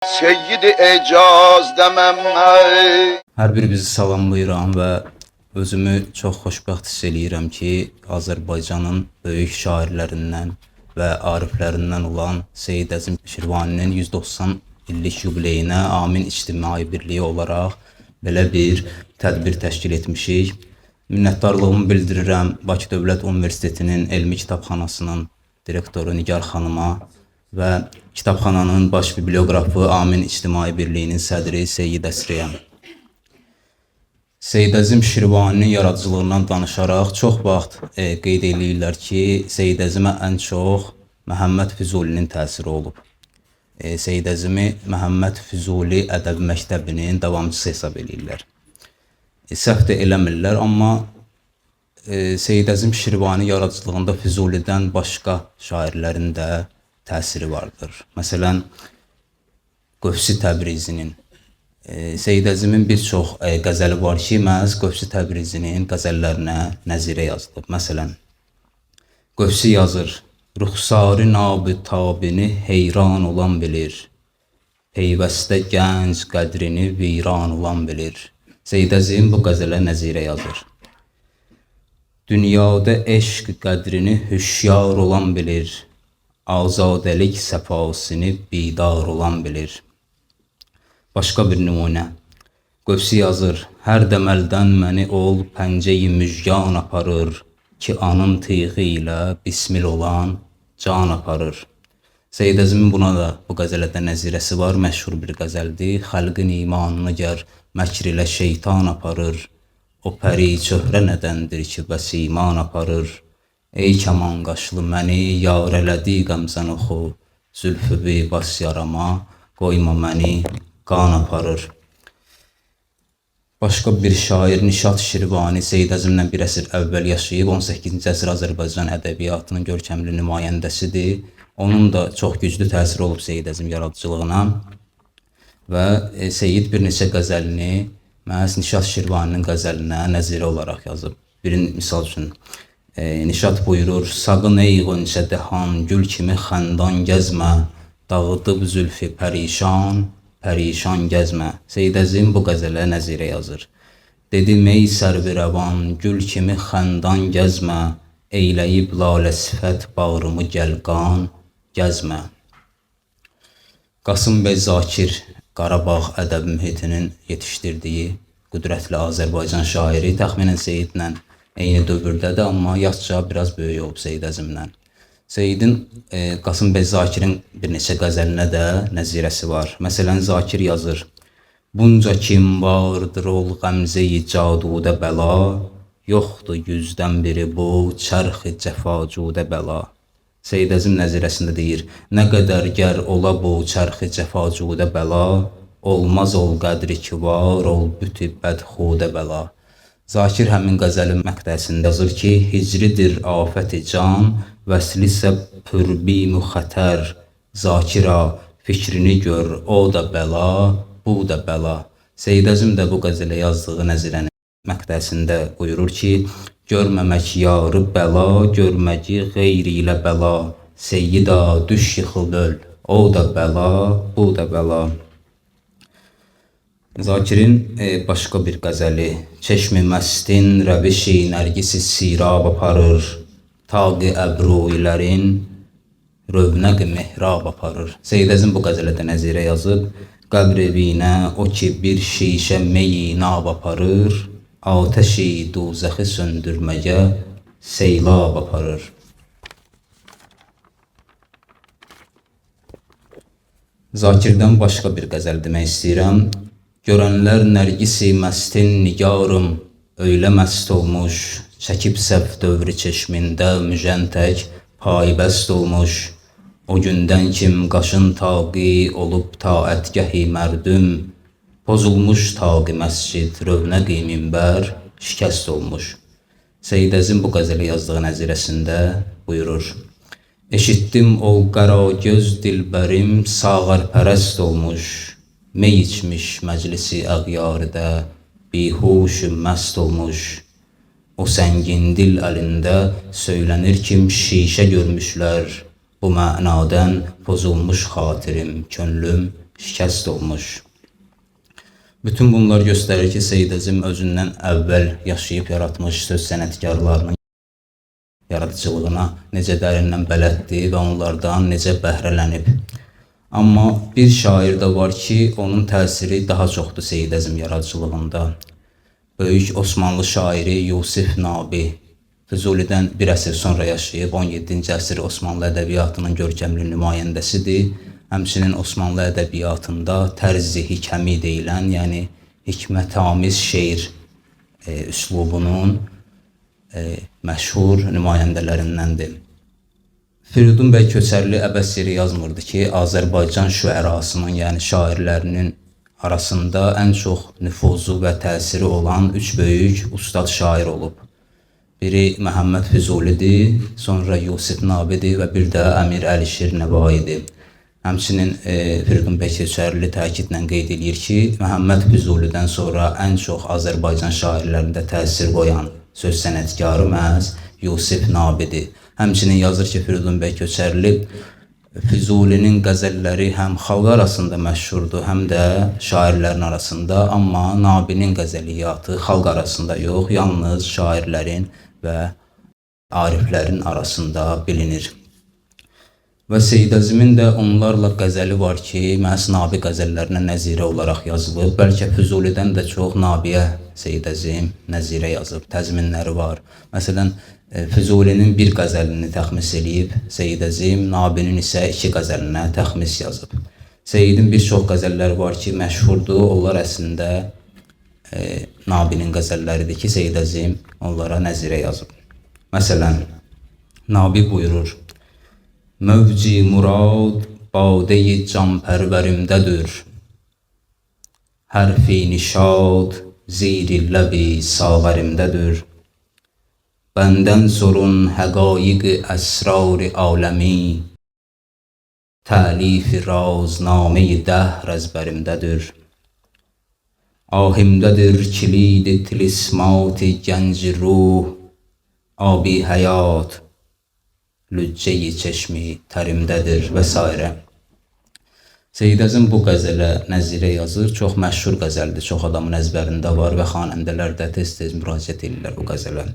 Seyyid-i ecaz demem hey. Hər birinizi salamlayıram və özümü çox xoşbəxt hiss eləyirəm ki, Azərbaycanın böyük şairlərindən və ariflərindən olan Seyid Əzim Şirvaninin 190 illik yubileyinə Amin İctimai Birliyi olaraq belə bir tədbir təşkil etmişik. Minnətdarlığımı bildirirəm Bakı Dövlət Universitetinin Elmi Kitabxanasının direktoru Nigar xanıma və kitabxananın baş biblioqrafı Amin İctimai Birliyinin sədri Seyyid Əsriyə. Seyid Əzim Şirvaninin yaradıcılığından danışaraq çox vaxt qeyd edirlər ki, Seyid Əzimə ən çox Məhəmməd Füzulinin təsiri olub. Seyid Əzimi Məhəmməd Füzuli ədəbi məktəbinin davamçısı hesab edirlər. Səhv də eləmirlər, amma Seyid Əzim Şirvani yaradıcılığında Füzulidən başqa şairlərin də təsiri vardır. Məsələn, Qövsi Təbrizinin. Seyid Əzimin bir çox qəzəli var ki, məhz Qövsi Təbrizinin qəzəllərinə nəzirə yazılıb. Məsələn, Qövsi yazır: Ruxsarı nab-ı tabini heyran olan bilir, peyvəstə gənc qədrini viran olan bilir. Seyid Əzim bu qəzələ nəzirə yazır. Dünyada eşq qədrini hüşyar olan bilir, azadəlik səfasını bidar olan bilir. Başqa bir nümunə. Qövsi yazır: Hər dəməldən məni ol pəncəyi müjgan aparır, ki anın tıyığı ilə bismil olan can aparır. Seyid Əzimin buna da bu qəzələdə nəzirəsi var. Məşhur bir qəzəldir. Xalqın imanını gər məkr ilə şeytan aparır, o pəri çöhrə nədəndir ki bəs iman aparır. Ey kaman qaşlı məni yar elədi qəmzən oxu, zülfü bas yarama qoyma məni qan aparır. Başqa bir şair Nişat Şirvani Seyid Əzimlə bir əsr əvvəl yaşayıb, 18-ci əsr Azərbaycan ədəbiyyatının görkəmli nümayəndəsidir. Onun da çox güclü təsiri olub Seyid Əzim yaradıcılığına və Seyid bir neçə qəzəlini məhz Nişat Şirvaninin qəzəlinə nəzirə olaraq yazıb. Misal üçün, Nişat buyurur: Sağın ey qönçə dəhan, gül kimi xəndan gəzmə, dağıdıb zülfü pərişan, pərişan gəzmə. Seyid Əzim bu qəzələ nəzirə yazır. Dedim ey sərvi rəvan, gül kimi xəndan gəzmə, eyləyib lalə sifət bağrımı gəlqan gəzmə. Qasım bəy Zakir Qarabağ ədəb mühitinin yetişdirdiyi qüdrətli Azərbaycan şairi, təxminən Seyidlə eyni dövrdədir, amma yaşca biraz böyük olub Seyid Əzimdən. Seyidin Qasım bəy Zakirin bir neçə qəzəlinə də nəzirəsi var. Məsələn, Zakir yazır: Bunca kim vardır ol qəmzəyi cadudə bəla, yoxdur yüzdən biri bu çərxi cəfacudə bəla. Seyid Əzim nəzirəsində deyir: Nə qədər gər ola bu çərxi cəfacudə bəla, olmaz ol qədri ki var, ol büti bədxudə bəla. Zakir həmin qəzəlin məqtəsində yazır ki, hicridir afəti can, vəsli isə pürbimü xətər. Zakira fikrini gör, o da bəla, bu da bəla. Seyid Əzim də bu qəzələ yazdığı nəzirənin məqtəsində buyurur ki, görməmək yarı bəla, görməci qeyri ilə bəla. Seyyida düş yıxıl öl, o da bəla, bu da bəla. Zakirin başqa bir qəzəli: Çeşmi məstin rəvişi nərgisi sirab aparır, taqi əbruilərin rövnəq mehrab aparır. Seyid Əzim bu qəzələdə nəzirə yazıb: Qəbr-i o ki bir şişə meyi nab aparır, atəşi duzəxi söndürməyə seylab aparır. Zakirdən başqa bir qəzəl demək istəyirəm. Görənlər nərgisi məstin nigarım, öylə məst olmuş, çəkib səf dövrü çeşmində müjən tək paybəst olmuş. O gündən kim qaşın taqi olub taətgəhi mərdüm, pozulmuş taqi məscid, rövnəqi minbər şikəst olmuş. Seyid Əzim bu qəzəli yazdığı nəzirəsində buyurur: Eşitdim o qaragöz dilbərim sağarpərəst olmuş, mey içmiş məclisi əğyarıdə bihuş məst olmuş. O səngin dil əlində söylənir kim şişə görmüşlər, bu mənadən pozulmuş xatirim, könlüm şikəst olmuş. Bütün bunlar göstərir ki, Seyid Əzim özündən əvvəl yaşayıb yaratmış söz sənətkarlarının yaradıcılığına necə dərindən bələddir və onlardan necə bəhrələnib. Amma bir şair də var ki, onun təsiri daha çoxdur Seyid Əzim yaradıcılığında. Böyük Osmanlı şairi Yusif Nabi Füzulidən bir əsr sonra yaşayıb, 17-ci əsr Osmanlı ədəbiyyatının görkəmli nümayəndəsidir. Həmçinin Osmanlı ədəbiyyatında tərzi hikəmi deyilən, yəni hikmətamiz şeir üslubunun məşhur nümayəndələrindəndir. Firidun bəy Köçərli əbəs yeri yazmırdı ki, Azərbaycan şüərasının, yəni şairlərinin arasında ən çox nüfuzu və təsiri olan üç böyük ustad şair olub. Biri Məhəmməd Füzulidir, sonra Yusif Nabidir və bir də Əmir Əlişir Nəvaidir. Həmçinin Firidun bəy Köçərli təkidlə qeyd edir ki, Məhəmməd Füzulidən sonra ən çox Azərbaycan şairlərində təsir qoyan söz sənətkarı məhz Yusif Nabidir. Həmçinin yazır ki, Firidun bəy Köçərli Füzulinin qəzəlləri həm xalq arasında məşhurdur, həm də şairlərin arasında, amma Nabinin qəzəliyyatı xalq arasında yox, yalnız şairlərin və ariflərin arasında bilinir. Və Seyid Əzimin də onlarla qəzəli var ki, məhz Nabi qəzəllərinə nəzirə olaraq yazılıb. Bəlkə Füzulidən də çox Nabiyə Seyid Əzim nəzirə yazıb, təzminləri var. Məsələn, Füzulinin bir qəzəlini təxmis eləyib Seyid Əzim, Nabinin isə 2 qəzəlinə təxmis yazıb. Seyidin bir çox qəzəlləri var ki, məşhurdur. Onlar əslində Nabinin qəzəlləridir ki, Seyid Əzim onlara nəzirə yazıb. Məsələn, Nabi buyurur: Mövci murad badeyi canpərvərimdədir. Hərfi nişad ziri ləbi sağərimdədir. Bəndən sorun həqaiq-i əsrar-ı aləmi. Təlif-i razname-i dəhr əzbərimdədir. Ahimdədir kilid-i tilismat-i gənc ruh. Abi həyat lüccə-i çeşmi tərimdədir və s. Seyid Əzim bu qəzələ nəzirə yazır. Çox məşhur qəzəldir, çox adamın əzbərində var və xanəndələr də tez-tez müraciət edirlər bu qəzələ.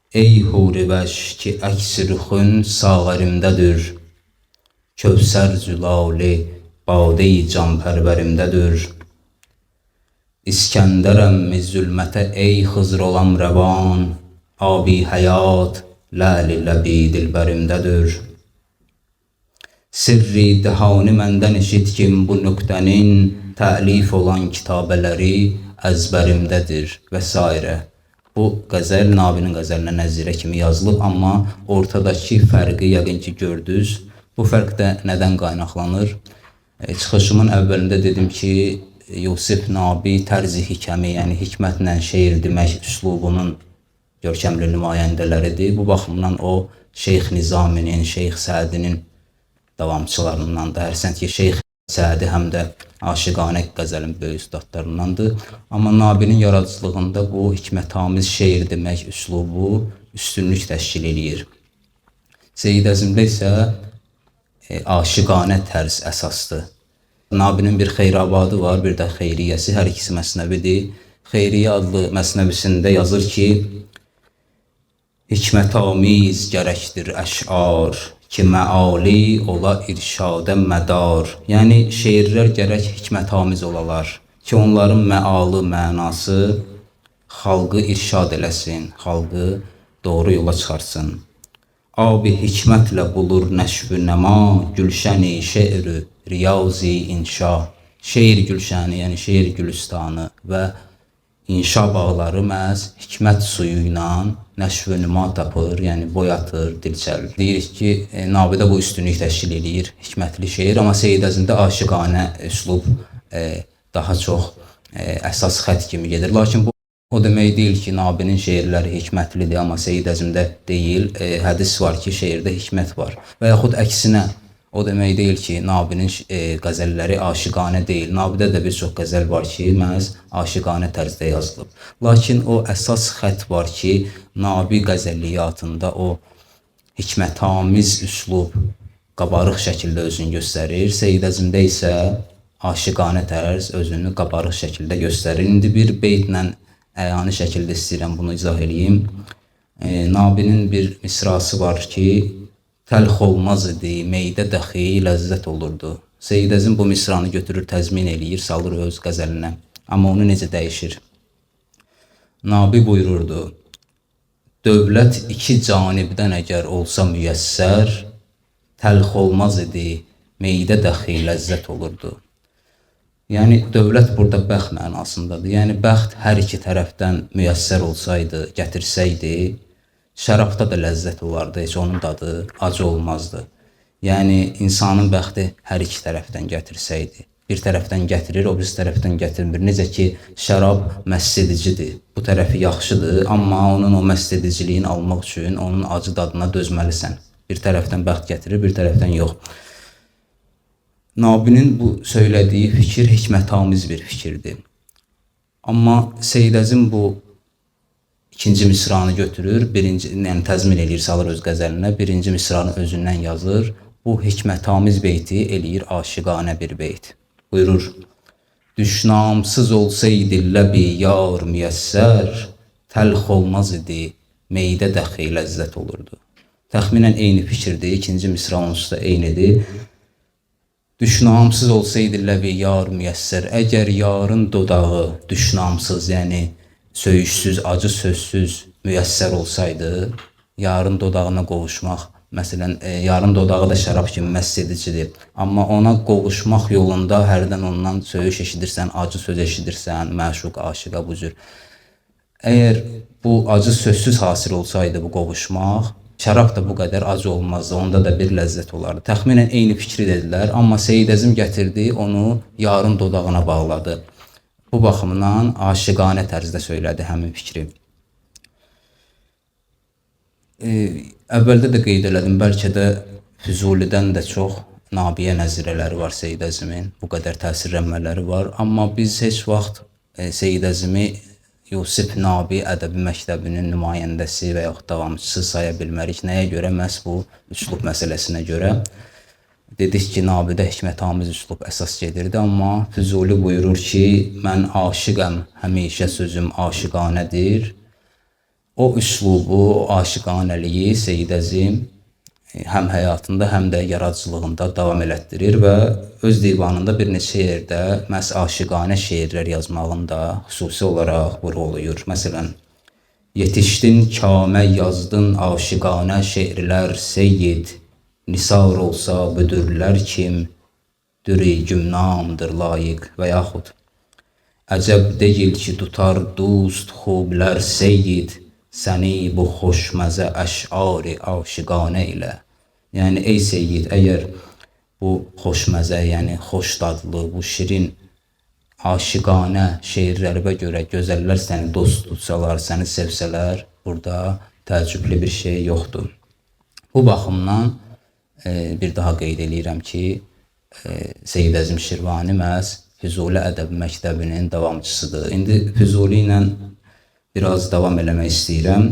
Ey huri vəş ki əks rüxün sağərimdədir. Kövsər zülali badeyi canpərvərimdədir. İskəndərəm-mi zülmətə ey xızr olam rəvan. Abi həyat ləli ləbi dilbərimdədir. Sirri dəhani məndən eşitkim bu nöqtənin təlif olan kitabələri əzbərimdədir və s. Bu qəzəl Nabinin qəzəlinə nəzirə kimi yazılıb, amma ortadakı fərqi yəqin ki gördünüz. Bu fərq də nədən qaynaqlanır? Çıxışımın əvvəlində dedim ki, Yusif Nabi tərzi hikəmi, yəni hikmətlə şeir demək üslubunun görkəmli nümayəndələridir. Bu baxımdan o Şeyx Nizaminin, Şeyx Sədinin davamçılarından da, hərçənd ki Şeyx Sədi həm də aşiqanə qəzəlin böyük üstadlarındandır. Amma Nabinin yaradıcılığında bu hikmətamiz şeir demək üslubu üstünlük təşkil edir. Seyid Əzimdə isə aşiqanə tərz əsasdır. Nabinin bir xeyrabadı var, bir də xeyriyyəsi, hər ikisi məsnəvidir. Xeyriyyə adlı məsnəvisində yazır ki, hikmətamiz gərəkdir əş'ar ki məali ola irşadə mədar. Yəni şeirlər gərək hikmətamiz olalar ki onların məalı, mənası xalqı irşad eləsin, xalqı doğru yola çıxarsın. Abi hikmətlə bulur nəşv-ü nəma, gülşəni şeir-ü riyazi inşa. Şeir gülşəni, yəni şeir gülüstanı və inşa bağları məhz hikmət suyu ilə nəşv-ü nüma tapır, yəni boyatır, dilçəlir. Deyirik ki, Nabidə bu üstünlük təşkil edir, hikmətli şeir, amma Seyid Əzimdə aşiqanə üslub daha çox əsas xət kimi gedir. Lakin bu o demək deyil ki, Nabinin şeirləri hikmətlidir, amma Seyid Əzimdə deyil. Hədis var ki, şeirdə hikmət var. Və yaxud əksinə, o demək deyil ki, Nabinin qəzəlləri aşiqanə deyil. Nabidə də bir çox qəzəl var ki, məhz aşiqanə tərzdə yazılıb. Lakin o əsas xət var ki, Nabi qəzəliyyatında o hikmətamiz üslub qabarıq şəkildə özünü göstərir. Seyid Əzimdə isə aşiqanə tərz özünü qabarıq şəkildə göstərir. İndi bir beytlə əyani şəkildə istəyirəm bunu izah edeyim. Nabinin bir misrası var ki, təlx olmaz idi, meydə dəxi ləzzət olurdu. Seyid Əzim bu misranı götürür, təzmin eləyir, salır öz qəzəlinə. Amma onu necə dəyişir? Nabi buyururdu, dövlət iki canibdən əgər olsa müyəssər, təlx olmaz idi, meydə dəxi ləzzət olurdu. Yəni, dövlət burada bəxt mənasındadır. Yəni, bəxt hər iki tərəfdən müyəssər olsaydı, gətirsəydi, şərabda da ləzzət olardı, heç onun dadı acı olmazdı. Yəni, insanın bəxti hər iki tərəfdən gətirsəydi. Bir tərəfdən gətirir, o birisi tərəfdən gətirmir. Necə ki, şərab məst edicidir, bu tərəfi yaxşıdır, amma onun o məst ediciliyin almaq üçün onun acı dadına dözməlisən. Bir tərəfdən bəxt gətirir, bir tərəfdən yox. Nabinin bu söylədiyi fikir hikmətamiz bir fikirdir. Amma Seyid Əzim bu ikinci misranı götürür, yəni təzmin eləyir, salır öz qəzəlinə, birinci misranı özündən yazır. Bu hikmətamiz beyti eləyir aşiqanə bir beyt. Buyurur, düşnamsız olsaydı ləbi yar müyəssər, təlx olmaz idi, meydə dəxi ləzzət olurdu. Təxminən eyni fikirdir, ikinci misra onsuz da eynidir. Düşnamsız olsaydı ləbi yar müyəssər, əgər yarın dodağı düşnamsız, yəni söyüşsüz, acı sözsüz müyəssər olsaydı, yarın dodağına qovuşmaq, məsələn, yarın dodağı da şərab kimi məst edicidir. Amma ona qovuşmaq yolunda hərdən ondan söyüş eşidirsən, acı söz eşidirsən, məşuq, aşiqa bu cür. Əgər bu acı sözsüz hasil olsaydı bu qovuşmaq, şərab da bu qədər acı olmazdı, onda da bir ləzzət olardı. Təxminən eyni fikri dedilər, amma Seyid Əzim gətirdi, onu yarın dodağına bağladı. Bu baxımdan aşiqanə tərzdə söylədi həmin fikri. Əvvəldə də qeyd elədim, bəlkə də Füzulidən də çox Nabiyə nəzirələri var Seyid Əzimin, bu qədər təsirlənmələri var. Amma biz heç vaxt Seyid Əzimi Yusif Nabi ədəbi məktəbinin nümayəndəsi və yaxud davamçısı saya bilmərik. Nəyə görə? Məhz bu üslub məsələsinə görə. Dedik ki, Nabidə hikmətamiz üslub əsas gedirdi, amma Füzuli buyurur ki, mən aşiqəm, həmişə sözüm aşiqanədir. O üslubu, o aşiqanəliyi Seyid Əzim həm həyatında, həm də yaradıcılığında davam elətdirir və öz divanında bir neçə yerdə məhz aşiqanə şeirlər yazmağında xüsusi olaraq vurğulayır. Məsələn, yetişdin kamə yazdın aşiqanə şeirlər Seyyid, nisar olsa büdürlər kim, düri gümnamdır layiq və yaxud əcəb deyil ki, tutar dust xublər Seyyid, səni bu xoşməzə əş'ari aşiqanə ilə. Yəni, ey Seyyid, əgər bu xoşməzə, yəni xoş dadlı, bu şirin aşiqanə şeirlərimə görə gözəllər səni dost tutsalar, səni sevsələr, burada təəccüblü bir şey yoxdur. Bu baxımdan bir daha qeyd edirəm ki, Seyid Əzim Şirvani məhz Füzuli ədəbi məktəbinin davamçısıdır. İndi Füzuli ilə biraz davam eləmək istəyirəm.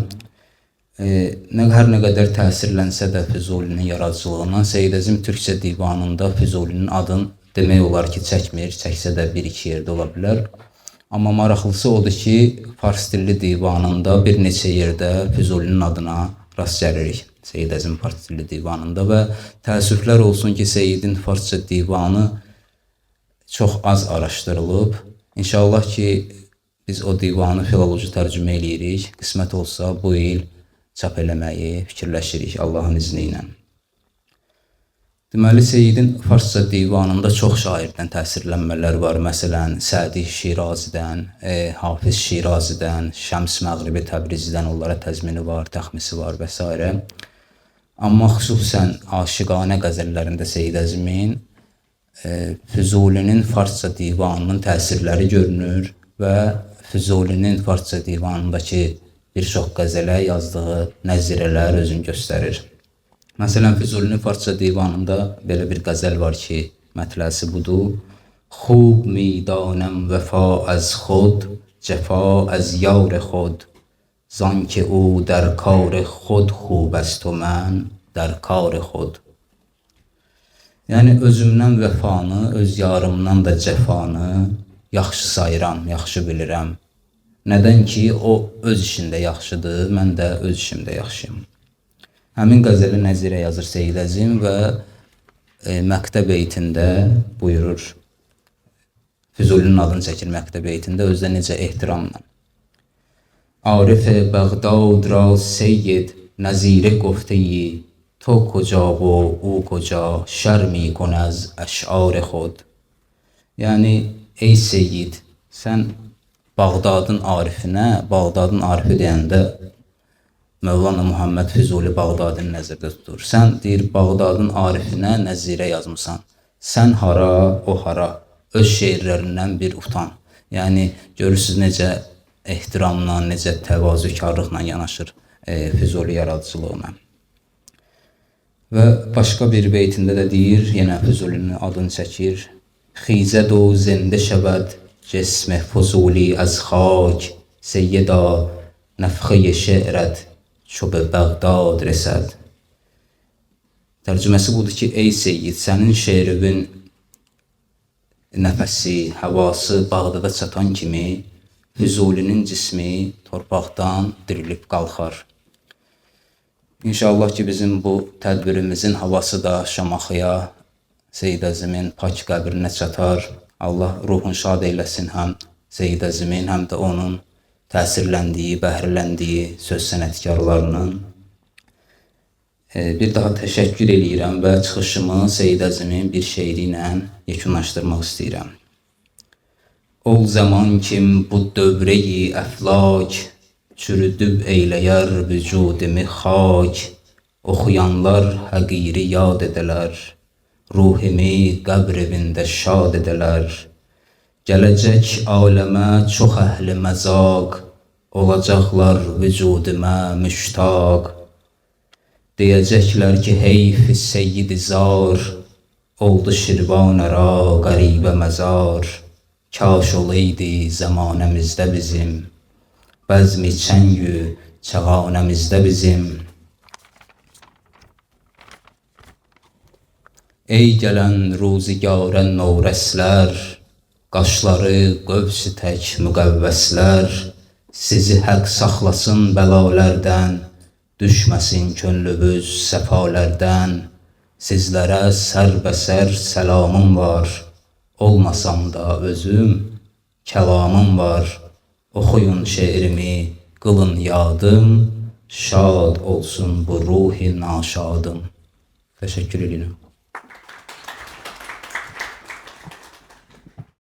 Hər nə qədər təsirlənsə də Füzulinin yaradıcılığından, Seyid Əzim Türkçə divanında Füzulinin adını demək olar ki, çəkmir, çəksə də bir-iki yerdə ola bilər. Amma maraqlısı odur ki, fars dilli divanında bir neçə yerdə Füzulinin adına rast gəlirik. Seyid Əzim fars dilli divanında və təəssüflər olsun ki, Seyidin farsça divanı çox az araşdırılıb. İnşallah ki, biz o divanı filoloji tərcümə eləyirik. Qismət olsa bu il çap eləməyi fikirləşirik Allahın izni ilə. Deməli, Seyidin farsça divanında çox şairdən təsirlənmələr var. Məsələn, Sədi Şirazidən, Hafiz Şirazidən, Şəms Məğribi Təbrizidən onlara təzmini var, təxmisi var və s. Amma xüsusən aşiqanə qəzəllərində Seyid Əzimin Füzulinin farsça divanının təsirləri görünür və Füzulinin farsça divanındakı bir çox qəzələ yazdığı nəzirələr özünü göstərir. Məsələn, Füzulinin farsça divanında belə bir qəzəl var ki, mətləsi budur. Xub midanəm vəfa az xod, cəfa az yar xod, zanki o در کار خود خوب است و من در کار خود. Yəni özümdən vəfanı, öz yarımdan da cəfanı yaxşı sayıram, yaxşı bilirəm. Nədən ki, o öz işində yaxşıdır, mən də öz işimdə yaxşıyam. Həmin qəzəli Nəzirə yazır Seyid Əzim və Məktəb Beytində buyurur. Füzulinin adını çəkir Məktəb Beytində, özdə necə ehtiramla. عارف بغداد را سید نظیره گفته ای تو کجا و او کجا شرمی کن از اشعار خود. Yani ey Seyyid, sən Bağdadın arifinə, Bağdadın arifi deyəndə Mövlana Muhammed Füzuli Bağdadını nəzərdə tutur. Sən deyir Bağdadın arifinə nəzirə yazmısan. Sən hara, o hara, öz şeirlərindən bir utan. Yəni görürsüz necə ehtiramla, necə təvazökarlıqla yanaşır Füzuli yaradıcılığına. Və başqa bir beytində də deyir, yenə Füzulinin adını çəkir. خیزد و زنده شود جسم فضولی از خاک سیدا نفخه شعرت چو به بغداد رسد. Tərcüməsi budur ki, ey Seyyid, sənin şeirinin nəfəsi, havası Bağdada çatan kimi Füzulinin cismi torpaqdan dirilib qalxar. İnşallah ki, bizim bu tədbirimizin havası da Şamaxıya, Seyid Əzimin pak qəbrinə çatar. Allah ruhun şad eyləsin həm Seyid Əzimin, həm də onun təsirləndiyi, bəhrələndiyi söz sənətkarlarının. Bir daha təşəkkür edirəm və çıxışımı Seyid Əzimin bir şeiri ilə yekunlaşdırmaq istəyirəm. Ol zaman kim bu dövrəyi əflak çürüdüb eyləyər vücudimi xak. Oxuyanlar həqiri yad edələr. Ruhimi qəbr evində şad edələr. Gələcək aləmə çox əhli məzaq, olacaqlar vücudimə müştaq. Deyəcəklər ki, heyf seyyid-i zar, oldu şirvanə ra qəribə məzar. Kaş olaydı zəmanəmizdə bizim, bəzmi çəngü çəğanəmizdə bizim. Ey gələn ruzigarə novrəslər, qaşları qövs-i tək müqəvvəslər, sizi həq saxlasın bəlalərdən, düşməsin könlünüz səfalərdən. Sizlərə sərbəsər səlamım var, olmasam da özüm kəlamım var. Oxuyun şeirimi, qılın yadım, şad olsun bu ruhi naşadım. Təşəkkür edirəm.